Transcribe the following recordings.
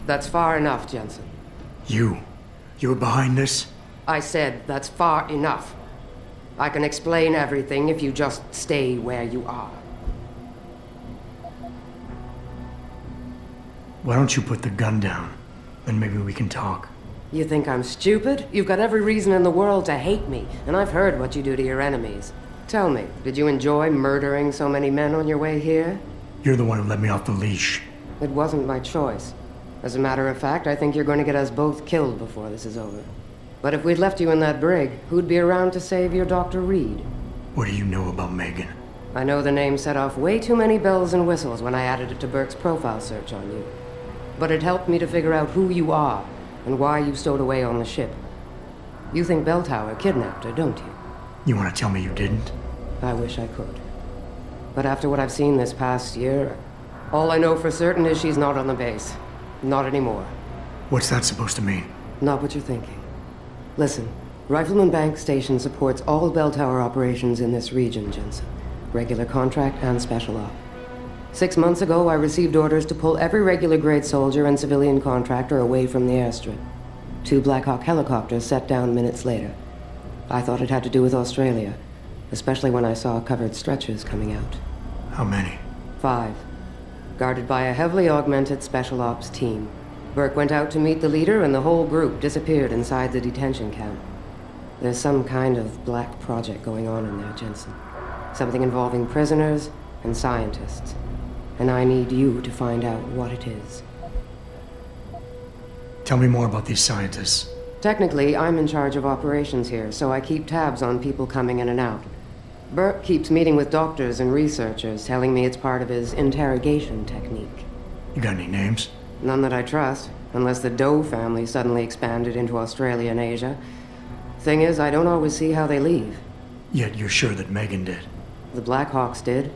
That's far enough, Jensen. You were behind this? I said that's far enough. I can explain everything if you just stay where you are. Why don't you put the gun down? Then maybe we can talk. You think I'm stupid? You've got every reason in the world to hate me, and I've heard what you do to your enemies. Tell me, did you enjoy murdering so many men on your way here? You're the one who let me off the leash. It wasn't my choice. As a matter of fact, I think you're going to get us both killed before this is over. But if we'd left you in that brig, who'd be around to save your Dr. Reed? What do you know about Megan? I know the name set off way too many bells and whistles when I added it to Burke's profile search on you. But it helped me to figure out who you are and why you stowed away on the ship. You think Bell Tower kidnapped her, don't you? You want to tell me you didn't? I wish I could. But after what I've seen this past year, all I know for certain is she's not on the base. Not anymore. What's that supposed to mean? Not what you're thinking. Listen, Rifleman Bank Station supports all Bell Tower operations in this region, Jensen. Regular contract and special op. 6 months ago, I received orders to pull every regular grade soldier and civilian contractor away from the airstrip. 2 Black Hawk helicopters set down minutes later. I thought it had to do with Australia, especially when I saw covered stretchers coming out. How many? 5. Guarded by a heavily augmented special ops team. Burke went out to meet the leader and the whole group disappeared inside the detention camp. There's some kind of black project going on in there, Jensen. Something involving prisoners and scientists. And I need you to find out what it is. Tell me more about these scientists. Technically, I'm in charge of operations here, so I keep tabs on people coming in and out. Burke keeps meeting with doctors and researchers, telling me it's part of his interrogation technique. You got any names? None that I trust, unless the Doe family suddenly expanded into Australia and Asia. Thing is, I don't always see how they leave. Yet you're sure that Megan did. The Black Hawks did.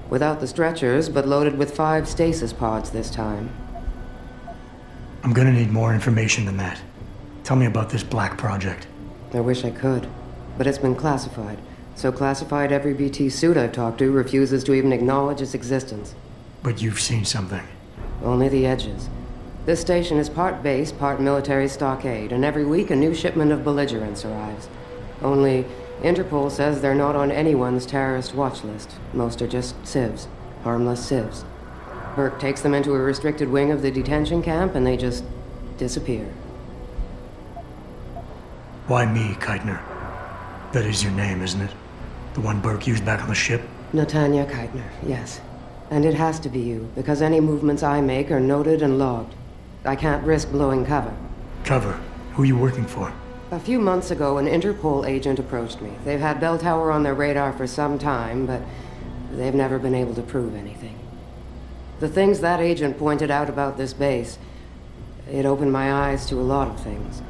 Without the stretchers, but loaded with 5 stasis pods this time. I'm gonna need more information than that. Tell me about this black project. I wish I could, but it's been classified. So classified every BT suit I've talked to refuses to even acknowledge its existence. But you've seen something. Only the edges. This station is part base, part military stockade, and every week a new shipment of belligerents arrives. Only, Interpol says they're not on anyone's terrorist watch list. Most are just civs. Harmless civs. Burke takes them into a restricted wing of the detention camp and they just disappear. Why me, Keitner? That is your name, isn't it? The one Burke used back on the ship? Natanya Keitner, yes. And it has to be you, because any movements I make are noted and logged. I can't risk blowing cover. Cover? Who are you working for? A few months ago, an Interpol agent approached me. They've had Bell Tower on their radar for some time, but they've never been able to prove anything. The things that agent pointed out about this base, it opened my eyes to a lot of things.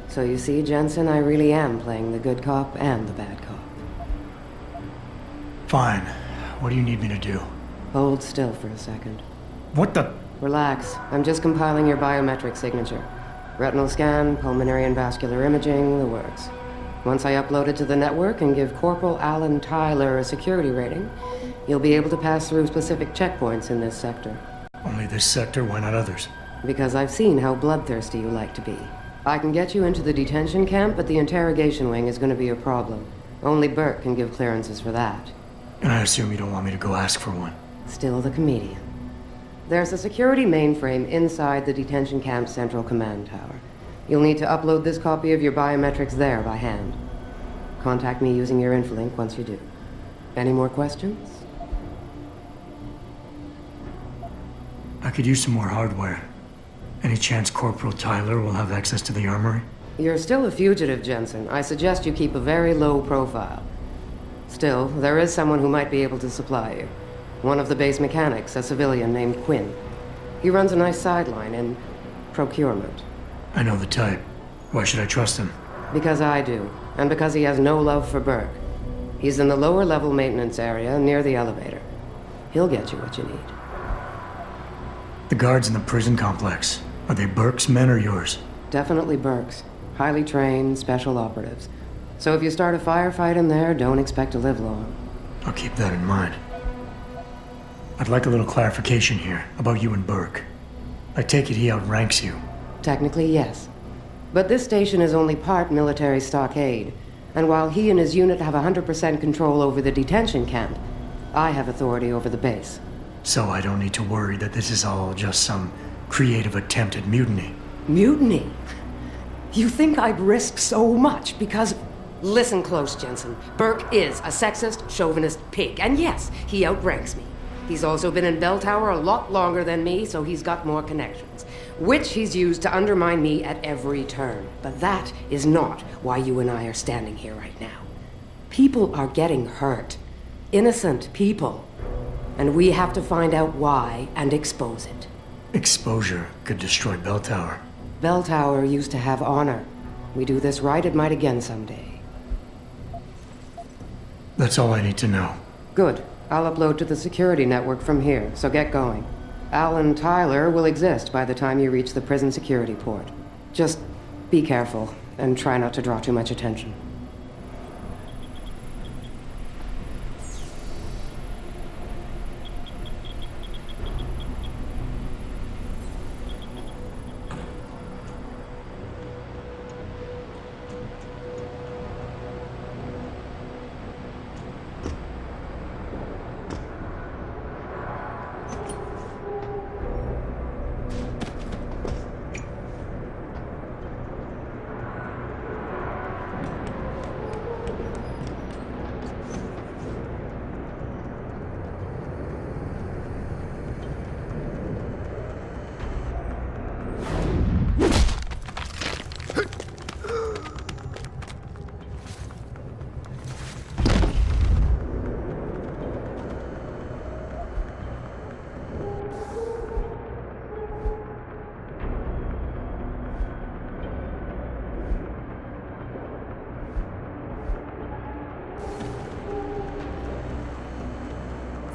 So you see, Jensen, I really am playing the good cop and the bad cop. Fine. What do you need me to do? Hold still for a second. What the? Relax. I'm just compiling your biometric signature. Retinal scan, pulmonary and vascular imaging, the works. Once I upload it to the network and give Corporal Alan Tyler a security rating, you'll be able to pass through specific checkpoints in this sector. Only this sector? Why not others? Because I've seen how bloodthirsty you like to be. I can get you into the detention camp, but the interrogation wing is going to be a problem. Only Burke can give clearances for that. And I assume you don't want me to go ask for one. Still the comedian. There's a security mainframe inside the detention camp's central command tower. You'll need to upload this copy of your biometrics there by hand. Contact me using your infolink once you do. Any more questions? I could use some more hardware. Any chance Corporal Tyler will have access to the armory? You're still a fugitive, Jensen. I suggest you keep a very low profile. Still, there is someone who might be able to supply you. One of the base mechanics, a civilian named Quinn. He runs a nice sideline in procurement. I know the type. Why should I trust him? Because I do, and because he has no love for Burke. He's in the lower level maintenance area near the elevator. He'll get you what you need. The guards in the prison complex, are they Burke's men or yours? Definitely Burke's. Highly trained, special operatives. So if you start a firefight in there, don't expect to live long. I'll keep that in mind. I'd like a little clarification here about you and Burke. I take it he outranks you. Technically, yes. But this station is only part military stockade, and while he and his unit have 100% control over the detention camp, I have authority over the base. So I don't need to worry that this is all just some creative attempt at mutiny. Mutiny? You think I'd risk so much because... Listen close, Jensen. Burke is a sexist, chauvinist pig, and yes, he outranks me. He's also been in Bell Tower a lot longer than me, so he's got more connections, which he's used to undermine me at every turn. But that is not why you and I are standing here right now. People are getting hurt. Innocent people. And we have to find out why and expose it. Exposure could destroy Bell Tower. Bell Tower used to have honor. We do this right, it might again someday. That's all I need to know. Good. I'll upload to the security network from here, so get going. Al and Tyler will exist by the time you reach the prison security port. Just be careful, and try not to draw too much attention.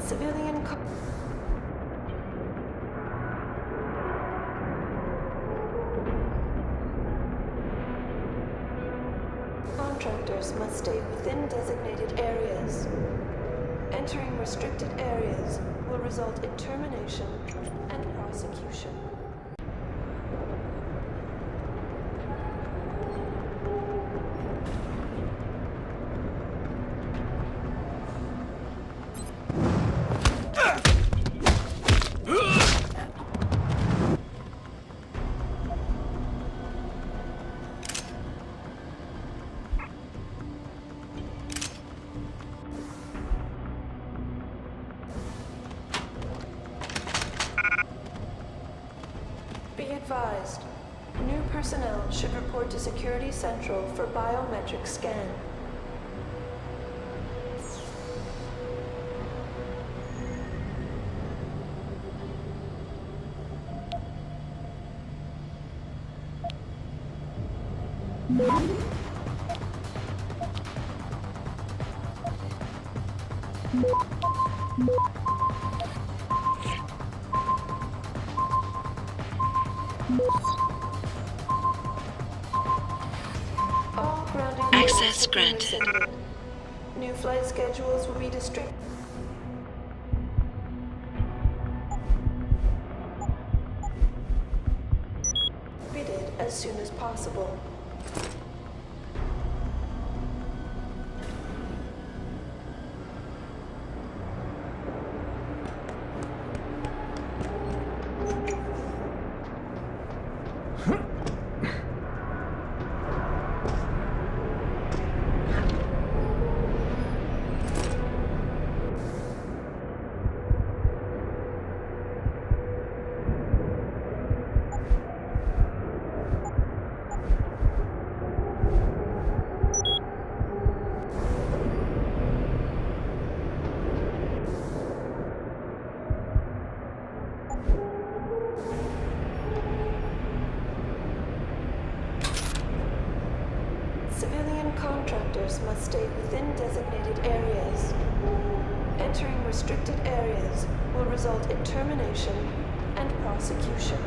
Civilian contractors must stay within designated areas. Entering restricted areas will result in termination and prosecution. Be advised, new personnel should report to Security Central for biometric scan. All grounding Access units granted. have been rescinded. New flight schedules will be distributed as soon as possible. Civilian contractors must stay within designated areas. Entering restricted areas will result in termination and prosecution.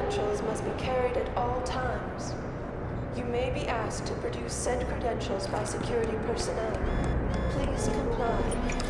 credentials must be carried at all times. You may be asked to produce said credentials by security personnel. Please comply.